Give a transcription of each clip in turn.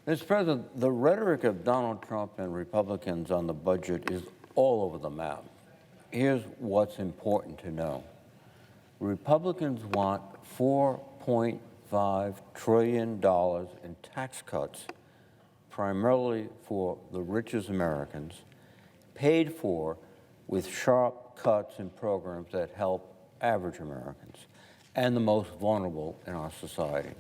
Mr. President, the rhetoric of Donald Trump and Republicans on the budget is all over the map. Here's what's important to know. Republicans want $4.5 trillion in tax cuts, primarily for the richest Americans, paid for with sharp cuts in programs that help average Americans and the most vulnerable in our society.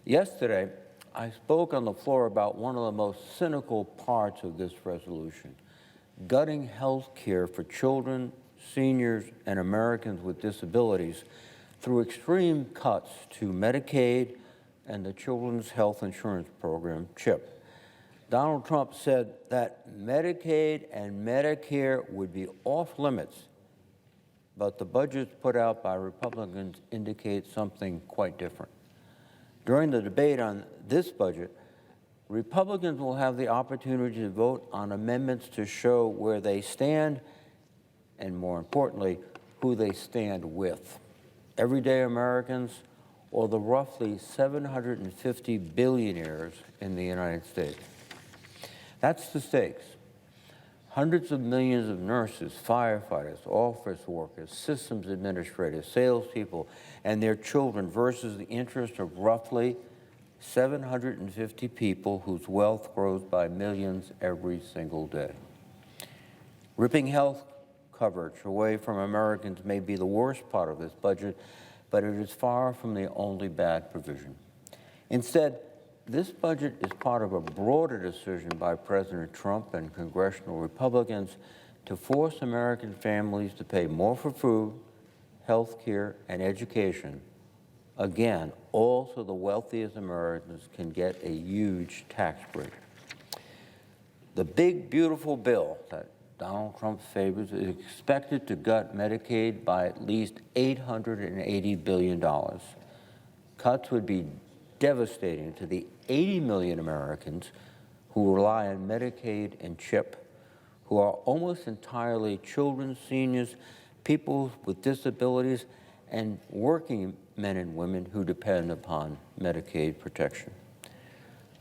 Yesterday, I spoke on the floor about one of the most cynical parts of this resolution, gutting health care for children, seniors, and Americans with disabilities through extreme cuts to Medicaid and the Children's Health Insurance Program, CHIP. Donald Trump said that Medicaid and Medicare would be off limits, but the budgets put out by Republicans indicate something quite different. During the debate on this budget, Republicans will have the opportunity to vote on amendments to show where they stand and, more importantly, who they stand with. Everyday Americans or the roughly 750 billionaires in the United States. That's the stakes. Hundreds of millions of nurses, firefighters, office workers, systems administrators, salespeople, and their children versus the interest of roughly 750 people whose wealth grows by millions every single day. Ripping health coverage away from Americans may be the worst part of this budget, but it is far from the only bad provision. Instead, this budget is part of a broader decision by President Trump and congressional Republicans to force American families to pay more for food, health care, and education. Again, all so the wealthiest Americans can get a huge tax break. The big, beautiful bill that Donald Trump favors is expected to gut Medicaid by at least $880 billion. Cuts would be devastating to the 80 million Americans who rely on Medicaid and CHIP, who are almost entirely children, seniors, people with disabilities, and working men and women who depend upon Medicaid protection.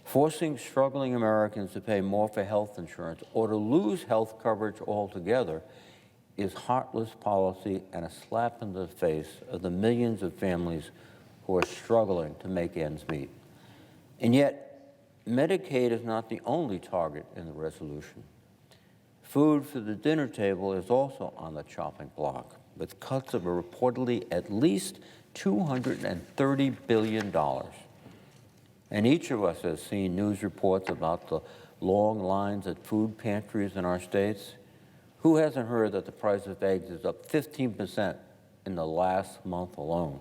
Forcing struggling Americans to pay more for health insurance or to lose health coverage altogether is heartless policy and a slap in the face of the millions of families who are struggling to make ends meet. And yet, Medicaid is not the only target in the resolution. Food for the dinner table is also on the chopping block, with cuts of reportedly at least $230 billion. And each of us has seen news reports about the long lines at food pantries in our states. Who hasn't heard that the price of eggs is up 15% in the last month alone?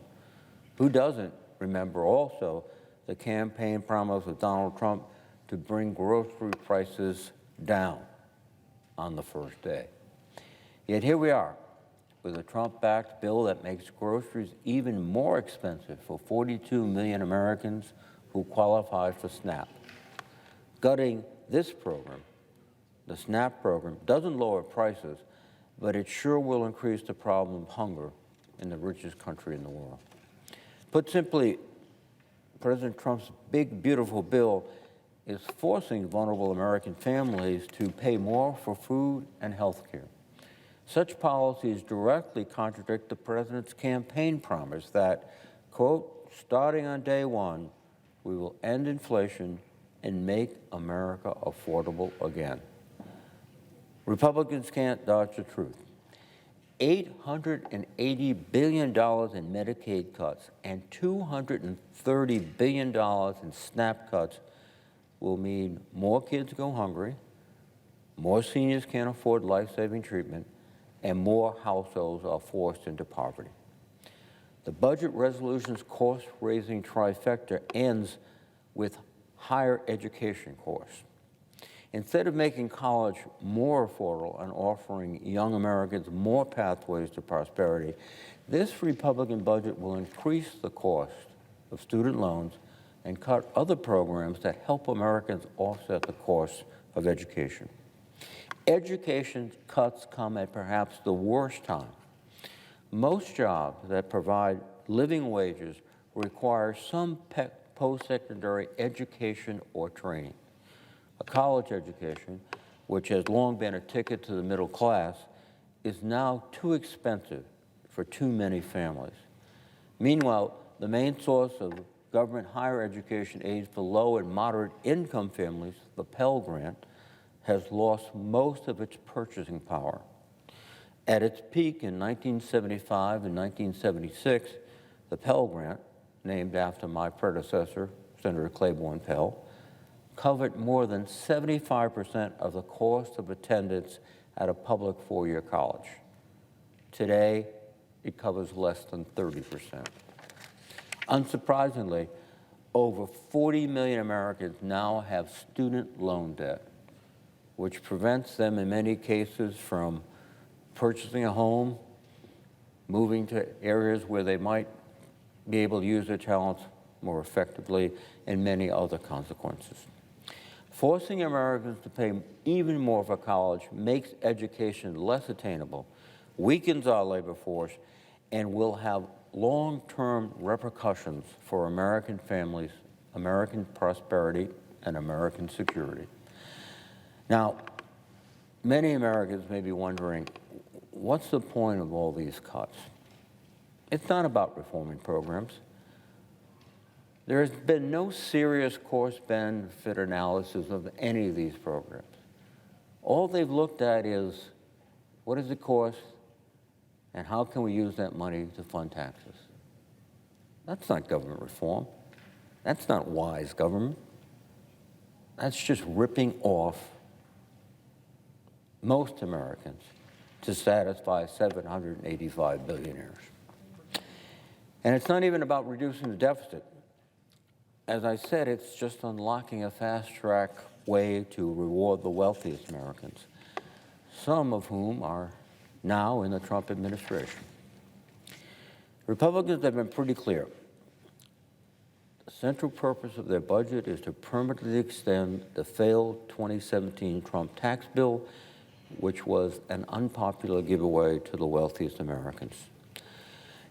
Who doesn't remember also the campaign promise of Donald Trump to bring grocery prices down on the first day? Yet here we are with a Trump-backed bill that makes groceries even more expensive for 42 million Americans who qualify for SNAP. Gutting this program, the SNAP program, doesn't lower prices, but it sure will increase the problem of hunger in the richest country in the world. Put simply, President Trump's big, beautiful bill is forcing vulnerable American families to pay more for food and health care. Such policies directly contradict the president's campaign promise that, quote, starting on day one, we will end inflation and make America affordable again. Republicans can't dodge the truth. $880 billion in Medicaid cuts and $230 billion in SNAP cuts will mean more kids go hungry, more seniors can't afford life-saving treatment, and more households are forced into poverty. The budget resolution's cost-raising trifecta ends with higher education costs. Instead of making college more affordable and offering young Americans more pathways to prosperity, this Republican budget will increase the cost of student loans and cut other programs that help Americans offset the cost of education. Education cuts come at perhaps the worst time. Most jobs that provide living wages require some post-secondary education or training. A college education, which has long been a ticket to the middle class, is now too expensive for too many families. Meanwhile, the main source of government higher education aid for low and moderate income families, the Pell Grant, has lost most of its purchasing power. At its peak in 1975 and 1976, the Pell Grant, named after my predecessor, Senator Claiborne Pell, covered more than 75% of the cost of attendance at a public four-year college. Today, it covers less than 30%. Unsurprisingly, over 40 million Americans now have student loan debt, which prevents them in many cases from purchasing a home, moving to areas where they might be able to use their talents more effectively, and many other consequences. Forcing Americans to pay even more for college makes education less attainable, weakens our labor force, and will have long-term repercussions for American families, American prosperity, and American security. Now, many Americans may be wondering, what's the point of all these cuts? It's not about reforming programs. There has been no serious cost-benefit analysis of any of these programs. All they've looked at is, what does it cost, and how can we use that money to fund taxes? That's not government reform. That's not wise government. That's just ripping off most Americans to satisfy 785 billionaires. And it's not even about reducing the deficit. As I said, it's just unlocking a fast-track way to reward the wealthiest Americans, some of whom are now in the Trump administration. Republicans have been pretty clear. The central purpose of their budget is to permanently extend the failed 2017 Trump tax bill, which was an unpopular giveaway to the wealthiest Americans.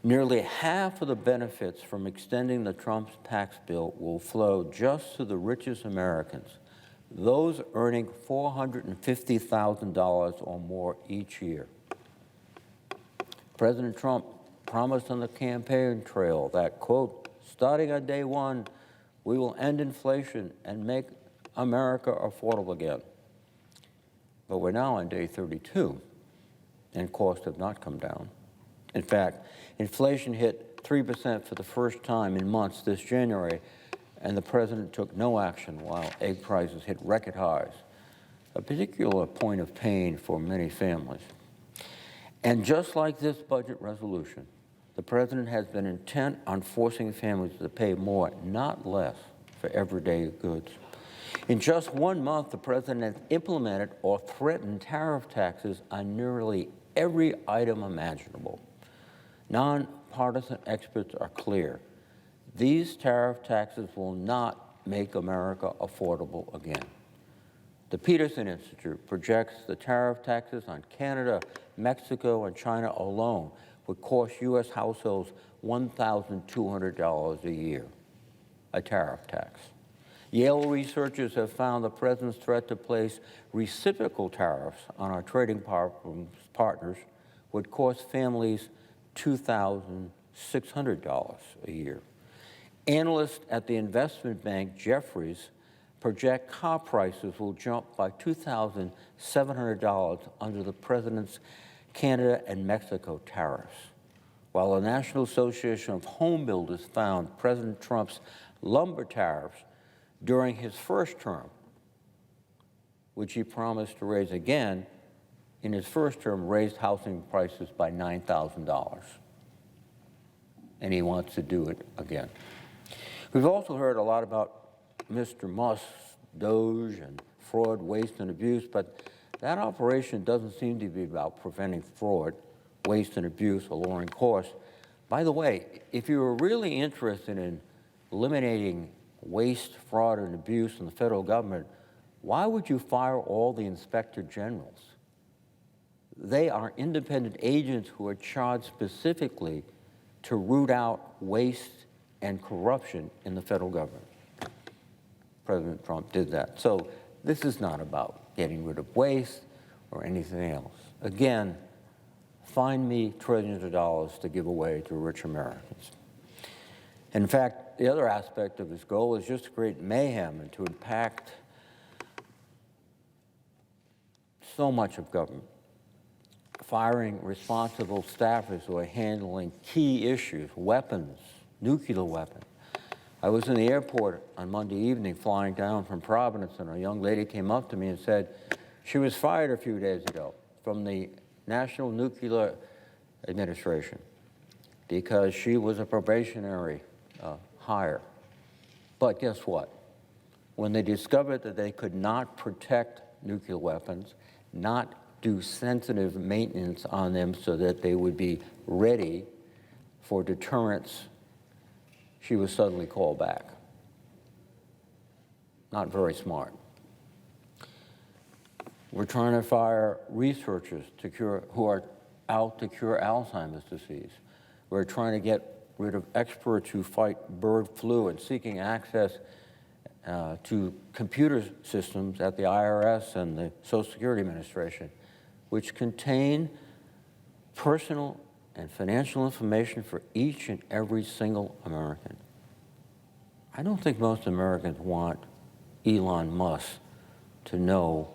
Nearly half of the benefits from extending the Trump tax bill will flow just to the richest Americans, those earning $450,000 or more each year. President Trump promised on the campaign trail that, quote, starting on day one, we will end inflation and make America affordable again. But we're now on day 32, and costs have not come down. In fact, inflation hit 3% for the first time in months this January, and the president took no action while egg prices hit record highs, a particular point of pain for many families. And just like this budget resolution, the president has been intent on forcing families to pay more, not less, for everyday goods. In just 1 month, the president has implemented or threatened tariff taxes on nearly every item imaginable. Nonpartisan experts are clear. These tariff taxes will not make America affordable again. The Peterson Institute projects the tariff taxes on Canada, Mexico, and China alone would cost U.S. households $1,200 a year, a tariff tax. Yale researchers have found the president's threat to place reciprocal tariffs on our trading partners would cost families $2,600 a year. Analysts at the investment bank Jefferies project car prices will jump by $2,700 under the president's Canada and Mexico tariffs, while the National Association of Home Builders found President Trump's lumber tariffs during his first term, which he promised to raise again in his first term, raised housing prices by $9,000. And he wants to do it again. We've also heard a lot about Mr. Musk's DOGE and fraud, waste, and abuse, but that operation doesn't seem to be about preventing fraud, waste, and abuse, or lowering costs. By the way, if you were really interested in eliminating waste, fraud, and abuse in the federal government, why would you fire all the inspector generals? They are independent agents who are charged specifically to root out waste and corruption in the federal government. President Trump did that. So this is not about getting rid of waste or anything else. Again, find me trillions of dollars to give away to rich Americans. In fact, the other aspect of his goal is just to create mayhem and to impact so much of government, firing responsible staffers who are handling key issues, weapons, nuclear weapons. I was in the airport on Monday evening flying down from Providence, and a young lady came up to me and said she was fired a few days ago from the National Nuclear Administration because she was a probationary hire. But guess what? When they discovered that they could not protect nuclear weapons, not do sensitive maintenance on them so that they would be ready for deterrence, she was suddenly called back. Not very smart. We're trying to fire researchers who are out to cure Alzheimer's disease. We're trying to get rid of experts who fight bird flu and seeking access to computer systems at the IRS and the Social Security Administration, which contain personal and financial information for each and every single American. I don't think most Americans want Elon Musk to know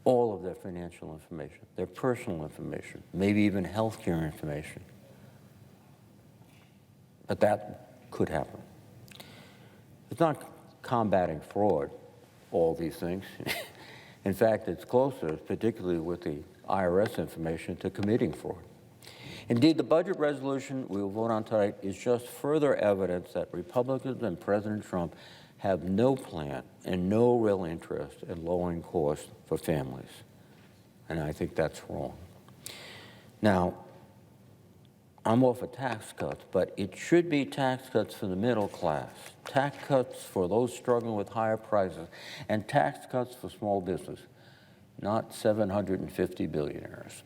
all of their financial information, their personal information, maybe even healthcare information. But that could happen. It's not combating fraud, all these things. In fact, it's closer, particularly with the IRS information, to committing fraud. Indeed, the budget resolution we will vote on tonight is just further evidence that Republicans and President Trump have no plan and no real interest in lowering costs for families. And I think that's wrong. Now, I'm all for tax cuts, but it should be tax cuts for the middle class, tax cuts for those struggling with higher prices, and tax cuts for small business, not 750 billionaires.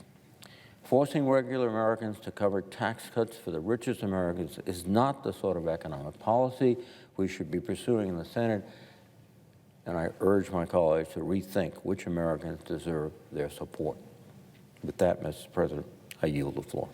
Forcing regular Americans to cover tax cuts for the richest Americans is not the sort of economic policy we should be pursuing in the Senate, and I urge my colleagues to rethink which Americans deserve their support. With that, Mr. President, I yield the floor.